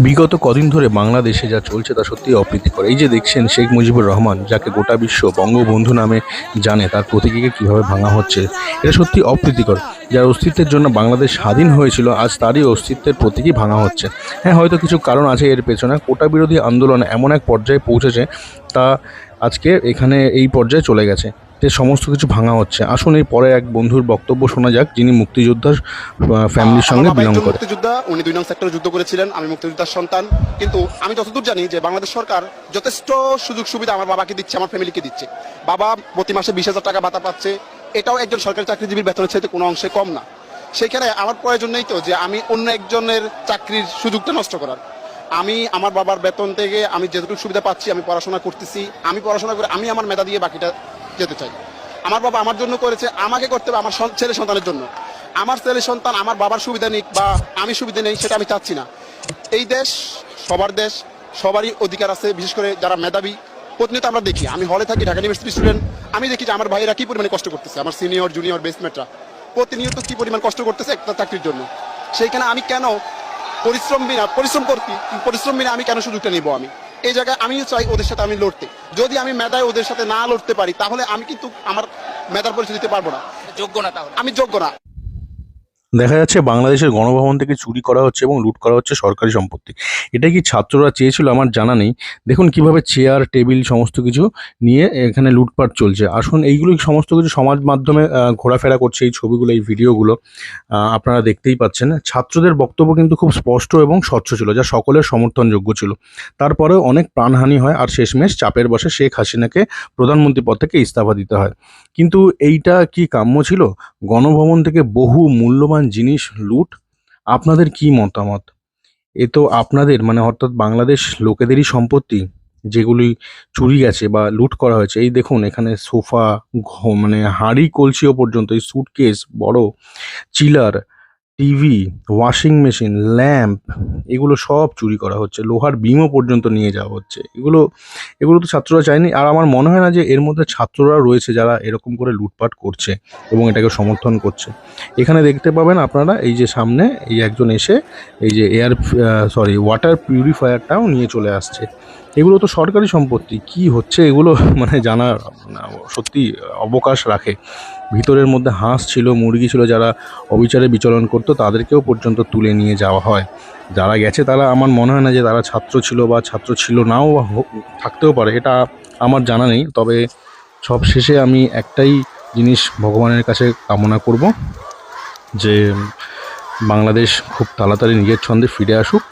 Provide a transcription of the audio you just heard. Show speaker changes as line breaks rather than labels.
বিগত কদিন ধরে বাংলাদেশে যা চলছে তা সত্যিই অপ্রীতিকর। এই যে দেখছেন শেখ মুজিবুর রহমান, যাকে গোটা বিশ্ব বঙ্গবন্ধু নামে জানে, তার প্রতীকীকে কীভাবে ভাঙা হচ্ছে, এটা সত্যি অপ্রীতিকর। যার অস্তিত্বের জন্য বাংলাদেশ স্বাধীন হয়েছিল, আজ তারই অস্তিত্বের প্রতীকী ভাঙা হচ্ছে। হ্যাঁ, হয়তো কিছু কারণ আছে এর পেছনে। কোটা বিরোধী আন্দোলন এমন এক পর্যায়ে পৌঁছেছে, তা আজকে এখানে এই পর্যায়ে চলে গেছে, যে সমস্ত কিছু ভাঙা হচ্ছে। আসুন এই পরে এক বন্ধুর বক্তব্য শোনা যাক, যিনি মুক্তিযোদ্ধার ফ্যামিলির সঙ্গে বিলং করে।
মুক্তিযোদ্ধা, উনি ২ নং সেক্টরে যুদ্ধ করেছিলেন। আমি মুক্তিযোদ্ধার সন্তান। কিন্তু আমি যতদূর জানি যে বাংলাদেশ সরকার যথেষ্ট সুযোগ সুবিধা আমার বাবাকে দিচ্ছে, আমার ফ্যামিলিকে দিচ্ছে। বাবা প্রতি মাসে ২০,০০০ টাকা ভাতা পাচ্ছে। এটাও একজন সরকারি চাকরিজীবীর বেতনের চাইতে কোনো অংশে কম না। সেখানে আমার প্রয়োজন নেই তো যে আমি অন্য একজনের চাকরির সুযোগটা নষ্ট করার। আমি আমার বাবার বেতন থেকে আমি যেটুকু সুবিধা পাচ্ছি, আমি পড়াশোনা করতেছি। আমি পড়াশোনা করে আমি আমার মেধা দিয়ে বাকিটা যেতে চাই। আমার বাবা আমার জন্য করেছে, আমাকে করতে হবে আমার ছেলে সন্তানের জন্য। আমার ছেলে সন্তান আমার বাবার সুবিধা নিক বা আমি সুবিধা নেই, সেটা আমি চাচ্ছি না। এই দেশ সবার দেশ, সবারই অধিকার আছে। বিশেষ করে যারা মেধাবী, প্রতিনিয়ত আমরা দেখি, আমি হলে থাকি, ঢাকা ইউনিভার্সিটি স্টুডেন্ট, আমি দেখি যে আমার ভাইয়েরা কি পরিমাণে কষ্ট করতেছে, আমার সিনিয়র জুনিয়র বেসমেটরা প্রতিনিয়ত কি পরিমাণ কষ্ট করতেছে একটা চাকরির জন্য। সেইখানে আমি কেন পরিশ্রম বিনা আমি কেন সুযোগটা নিব? আমি এই জায়গায় আমিও চাই ওদের সাথে আমি লড়তে। যদি আমি মেধায় ওদের সাথে না লড়তে পারি, তাহলে আমি কিন্তু আমার মেধার পরিচয় দিতে পারবো না। যোগ্য না, তাহলে আমি যোগ্য না।
দেখা যাচ্ছে বাংলাদেশের গণভবন থেকে চুরি করা হচ্ছে এবং লুট করা হচ্ছে সরকারি সম্পত্তি। এটা কি ছাত্ররা চেয়েছিল আমার জানা নেই। দেখুন কিভাবে চেয়ার টেবিল সমস্ত কিছু নিয়ে এখানে লুটপাট চলছে। আসুন এইগুলো সমস্ত কিছু সমাজ মাধ্যমে ঘোরাফেরা করছে, এই ছবিগুলো, এই ভিডিওগুলো আপনারা দেখতেই পাচ্ছেন। ছাত্রদের বক্তব্য কিন্তু খুব স্পষ্ট এবং স্বচ্ছ ছিল, যা সকলের সমর্থনযোগ্য ছিল। তারপরেও অনেক প্রাণহানি হয়, আর শেষমেশ চাপের বশে শেখ হাসিনাকে প্রধানমন্ত্রী পদ থেকে ইস্তফা দিতে হয়। কিন্তু এইটা কি কাম্য ছিল? গণভবন থেকে বহু মূল্যবান জিনিস লুট। আপনাদের কি মতামত? এ তো আপনাদের অর্থাৎ বাংলাদেশ লোকেদেরই সম্পত্তি, যেগুলি চুরি গেছে বা লুট করা হয়েছে। এই দেখুন এখানে সোফা, হাঁড়ি কলসিও পর্যন্ত, এই সুটকেস, বড় chiller, TV, washing machine, lamp, এগুলো সব চুরি করা হচ্ছে। লোহার বিমও পর্যন্ত নিয়ে যাওয়া হচ্ছে। এগুলো তো ছাত্ররা চায়নি। আর আমার মনে হয় না যে এর মধ্যে ছাত্ররা রয়েছে যারা এরকম করে লুটপাট করছে এবং এটাকে সমর্থন করছে। এখানে দেখতে পাবেন আপনারা, এই যে সামনে এই একজন এসে এই যে ওয়াটার পিউরিফায়ারটাও নিয়ে চলে আসছে। এগুলো তো সরকারি সম্পত্তি। কি হচ্ছে এগুলো জানার সত্যি অবকাশ রাখে। ভিতরের মধ্যে হাঁস ছিল, মুরগি ছিল, যারা অবিচারে বিচরণ করতো তাদেরকেও পর্যন্ত তুলে নিয়ে যাওয়া হয়। যারা গেছে তারা, আমার মনে হয় না যে তারা ছাত্র ছিল বা ছাত্র ছিল নাও থাকতেও পারে, এটা আমার জানা নেই। তবে সব শেষে আমি একটাই জিনিস ভগবানের কাছে কামনা করব, যে বাংলাদেশ খুব তাড়াতাড়ি নিজের ছন্দে ফিরে আসুক